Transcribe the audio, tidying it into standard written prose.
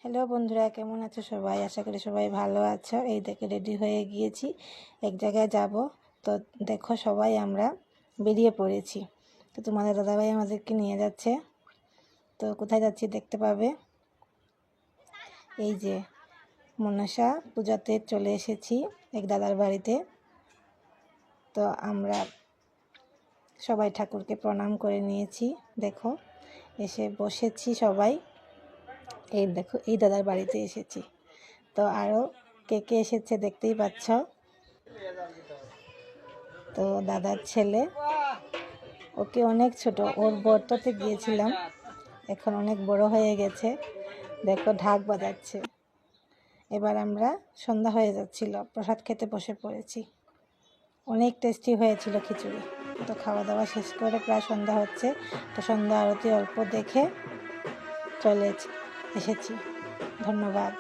Hello বন্ধুরা, কেমন আছো সবাই? আশা করি সবাই ভালো আছো। এই দেখে রেডি হয়ে গিয়েছি, এক জায়গায় যাব। তো দেখো সবাই আমরা বেরিয়ে পড়েছি। তো তোমাদের দাদাভাই আমাদেরকে নিয়ে যাচ্ছে। তো কোথায় যাচ্ছি দেখতে পাবে। এই যে মনসা পূজাতে চলে এসেছি এক দাদার বাড়িতে। তো আমরা সবাই ঠাকুরকে প্রণাম করে নিয়েছি। দেখো এসে বসেছি সবাই। এই দেখো এই দাদার বাড়িতে এসেছি। তো আরও কে কে এসেছে দেখতেই পাচ্ছ। তো দাদার ছেলে, ওকে অনেক ছোট, ওর বর্ততে গিয়েছিলাম, এখন অনেক বড় হয়ে গেছে। দেখো ঢাক বাজাচ্ছে। এবার আমরা সন্ধ্যা হয়ে যাচ্ছিল, প্রসাদ খেতে বসে পড়েছি। অনেক টেস্টি হয়েছিল খিচুড়ি। তো খাওয়া দাওয়া শেষ করে প্রায় সন্ধ্যা হচ্ছে। তো সন্ধ্যা আরতি অল্প দেখে চলে এসেছি। ধন্যবাদ।